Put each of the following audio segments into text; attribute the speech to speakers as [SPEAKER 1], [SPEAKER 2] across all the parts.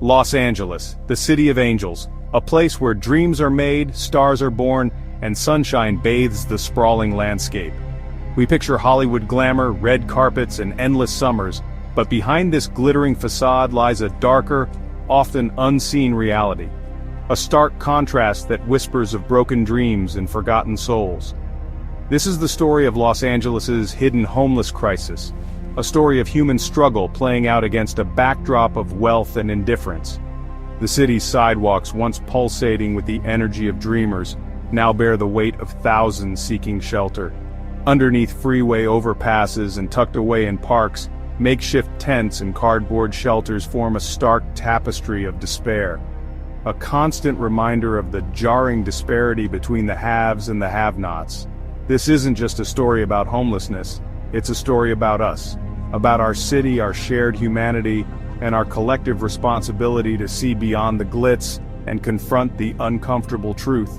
[SPEAKER 1] Los Angeles, the city of angels, a place where dreams are made, stars are born, and sunshine bathes the sprawling landscape. We picture Hollywood glamour, red carpets, and endless summers, but behind this glittering facade lies a darker, often unseen reality. A stark contrast that whispers of broken dreams and forgotten souls. This is the story of Los Angeles's hidden homeless crisis, a story of human struggle playing out against a backdrop of wealth and indifference. The city's sidewalks, once pulsating with the energy of dreamers, now bear the weight of thousands seeking shelter. Underneath freeway overpasses and tucked away in parks, makeshift tents and cardboard shelters form a stark tapestry of despair. A constant reminder of the jarring disparity between the haves and the have-nots. This isn't just a story about homelessness, it's a story about us, about our city, our shared humanity, and our collective responsibility to see beyond the glitz and confront the uncomfortable truth.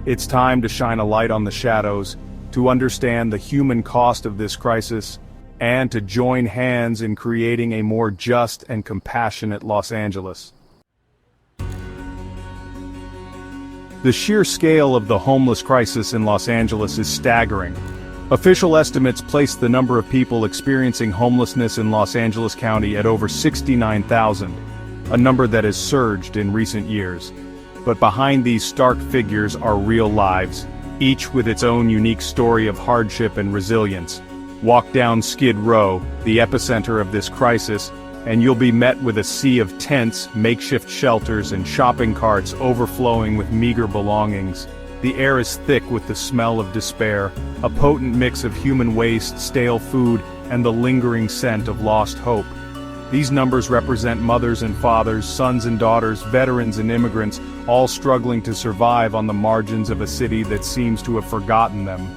[SPEAKER 1] It's time to shine a light on the shadows, to understand the human cost of this crisis, and to join hands in creating a more just and compassionate Los Angeles. The sheer scale of the homeless crisis in Los Angeles is staggering. Official estimates place the number of people experiencing homelessness in Los Angeles County at over 69,000, a number that has surged in recent years. But behind these stark figures are real lives, each with its own unique story of hardship and resilience. Walk down Skid Row, the epicenter of this crisis, and you'll be met with a sea of tents, makeshift shelters, and shopping carts overflowing with meager belongings. The air is thick with the smell of despair, a potent mix of human waste, stale food, and the lingering scent of lost hope. These numbers represent mothers and fathers, sons and daughters, veterans and immigrants, all struggling to survive on the margins of a city that seems to have forgotten them.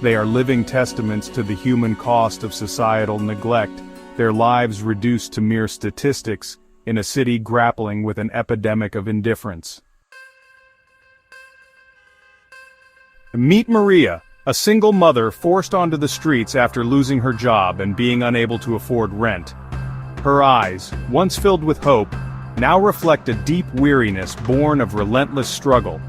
[SPEAKER 1] They are living testaments to the human cost of societal neglect, their lives reduced to mere statistics, in a city grappling with an epidemic of indifference. Meet Maria, a single mother forced onto the streets after losing her job and being unable to afford rent. Her eyes, once filled with hope, now reflect a deep weariness born of relentless struggle.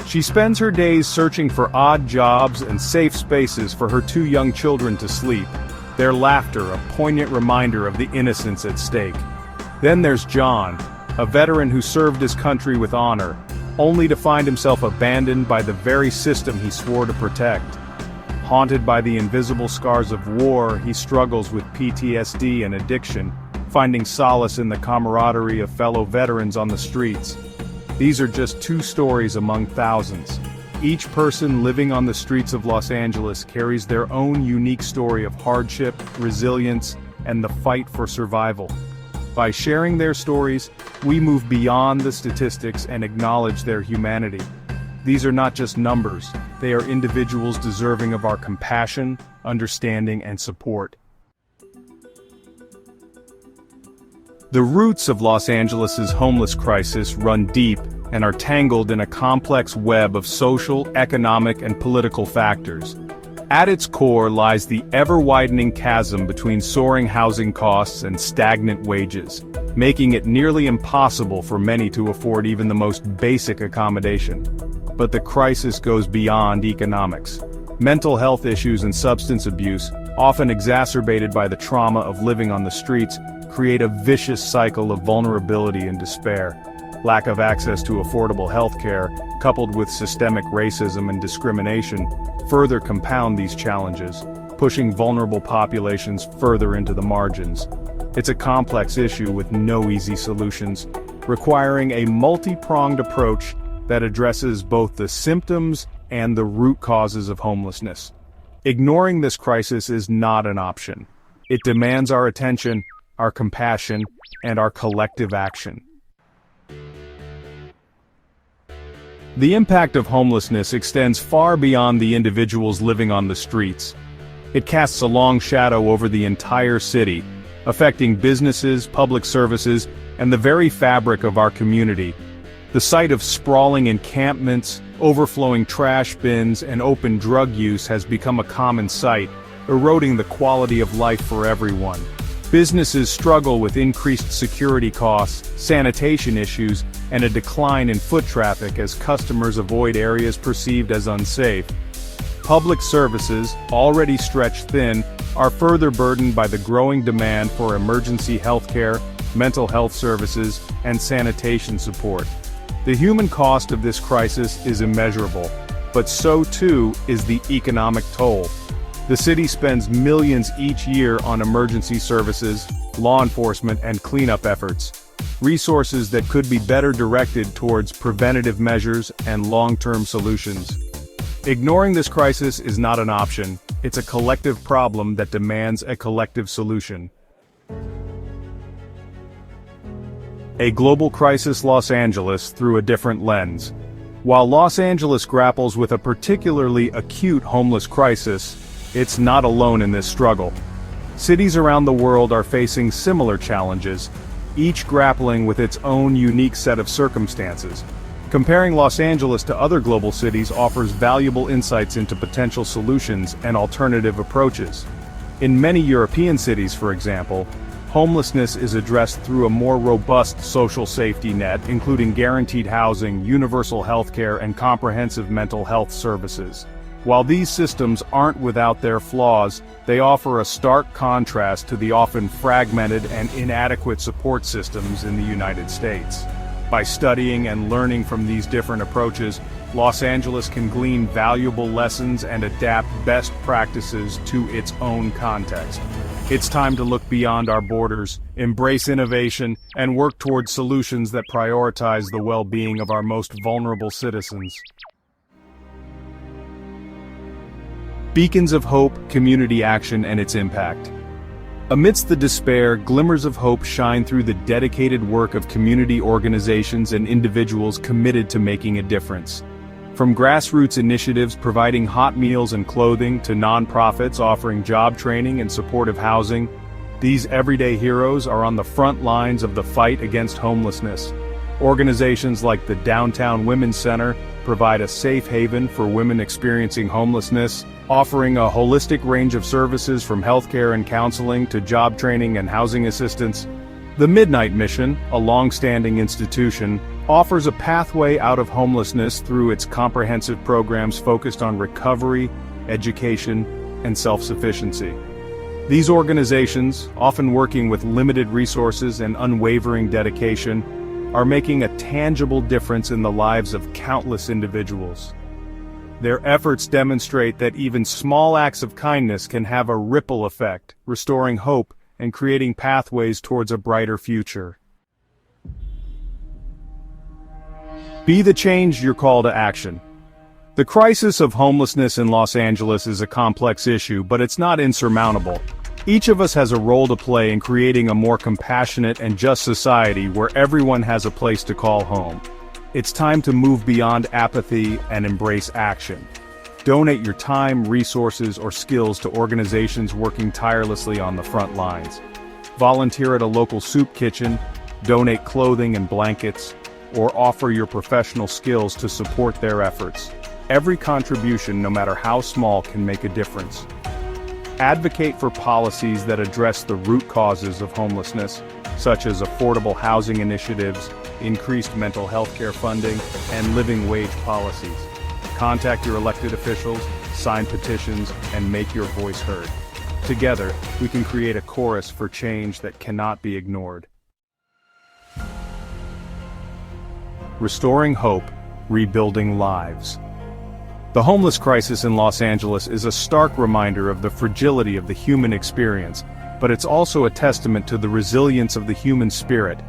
[SPEAKER 1] She spends her days searching for odd jobs and safe spaces for her two young children to sleep, their laughter a poignant reminder of the innocence at stake. Then there's John, a veteran who served his country with honor, only to find himself abandoned by the very system he swore to protect. Haunted by the invisible scars of war, he struggles with PTSD and addiction, finding solace in the camaraderie of fellow veterans on the streets. These are just two stories among thousands. Each person living on the streets of Los Angeles carries their own unique story of hardship, resilience, and the fight for survival. By sharing their stories, we move beyond the statistics and acknowledge their humanity. These are not just numbers, they are individuals deserving of our compassion, understanding, and support. The roots of Los Angeles's homeless crisis run deep and are tangled in a complex web of social, economic, and political factors. At its core lies the ever-widening chasm between soaring housing costs and stagnant wages, making it nearly impossible for many to afford even the most basic accommodation. But the crisis goes beyond economics. Mental health issues and substance abuse, often exacerbated by the trauma of living on the streets, create a vicious cycle of vulnerability and despair. Lack of access to affordable health care, coupled with systemic racism and discrimination, further compound these challenges, pushing vulnerable populations further into the margins. It's a complex issue with no easy solutions, requiring a multi-pronged approach that addresses both the symptoms and the root causes of homelessness. Ignoring this crisis is not an option. It demands our attention, our compassion, and our collective action. The impact of homelessness extends far beyond the individuals living on the streets. It casts a long shadow over the entire city, affecting businesses, public services, and the very fabric of our community. The sight of sprawling encampments, overflowing trash bins, and open drug use has become a common sight, eroding the quality of life for everyone. Businesses struggle with increased security costs, sanitation issues, and a decline in foot traffic as customers avoid areas perceived as unsafe. Public services, already stretched thin, are further burdened by the growing demand for emergency healthcare, mental health services, and sanitation support. The human cost of this crisis is immeasurable, but so too is the economic toll. The city spends millions each year on emergency services, law enforcement, and cleanup efforts, resources that could be better directed towards preventative measures and long-term solutions. Ignoring this crisis is not an option, it's a collective problem that demands a collective solution. A global crisis: Los Angeles through a different lens. While Los Angeles grapples with a particularly acute homeless crisis, it's not alone in this struggle. Cities around the world are facing similar challenges, each grappling with its own unique set of circumstances. Comparing Los Angeles to other global cities offers valuable insights into potential solutions and alternative approaches. In many European cities, for example, homelessness is addressed through a more robust social safety net, including guaranteed housing, universal healthcare, and comprehensive mental health services. While these systems aren't without their flaws, they offer a stark contrast to the often fragmented and inadequate support systems in the United States. By studying and learning from these different approaches, Los Angeles can glean valuable lessons and adapt best practices to its own context. It's time to look beyond our borders, embrace innovation, and work towards solutions that prioritize the well-being of our most vulnerable citizens. Beacons of hope, community action, and its impact. Amidst the despair, glimmers of hope shine through the dedicated work of community organizations and individuals committed to making a difference. From grassroots initiatives providing hot meals and clothing to nonprofits offering job training and supportive housing, these everyday heroes are on the front lines of the fight against homelessness. Organizations like the Downtown Women's Center provide a safe haven for women experiencing homelessness, offering a holistic range of services from healthcare and counseling to job training and housing assistance. The Midnight Mission, a long-standing institution, offers a pathway out of homelessness through its comprehensive programs focused on recovery, education, and self-sufficiency. These organizations, often working with limited resources and unwavering dedication, are making a tangible difference in the lives of countless individuals. Their efforts demonstrate that even small acts of kindness can have a ripple effect, restoring hope and creating pathways towards a brighter future. Be the change your call to action. The crisis of homelessness in Los Angeles is a complex issue, but it's not insurmountable. Each of us has a role to play in creating a more compassionate and just society where everyone has a place to call home. It's time to move beyond apathy and embrace action. Donate your time, resources, or skills to organizations working tirelessly on the front lines. Volunteer at a local soup kitchen, donate clothing and blankets, or offer your professional skills to support their efforts. Every contribution, no matter how small, can make a difference. Advocate for policies that address the root causes of homelessness, such as affordable housing initiatives, increased mental health care funding, and living wage policies. Contact your elected officials, sign petitions, and make your voice heard. Together, we can create a chorus for change that cannot be ignored. Restoring hope, rebuilding lives. The homeless crisis in Los Angeles is a stark reminder of the fragility of the human experience, but it's also a testament to the resilience of the human spirit.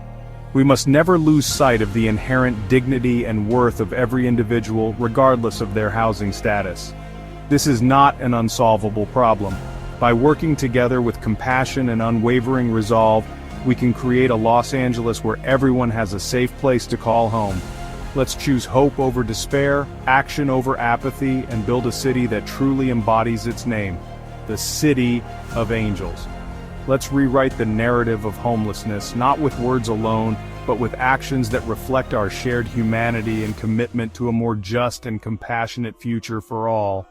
[SPEAKER 1] We must never lose sight of the inherent dignity and worth of every individual, regardless of their housing status. This is not an unsolvable problem. By working together with compassion and unwavering resolve, we can create a Los Angeles where everyone has a safe place to call home. Let's choose hope over despair, action over apathy, and build a city that truly embodies its name, the City of Angels. Let's rewrite the narrative of homelessness, not with words alone, but with actions that reflect our shared humanity and commitment to a more just and compassionate future for all.